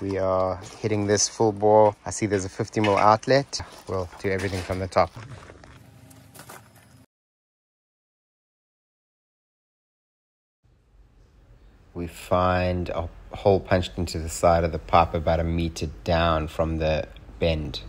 We are hitting this full bore. I see there's a 50mm outlet. We'll do everything from the top. We find a hole punched into the side of the pipe about 1 meter down from the bend.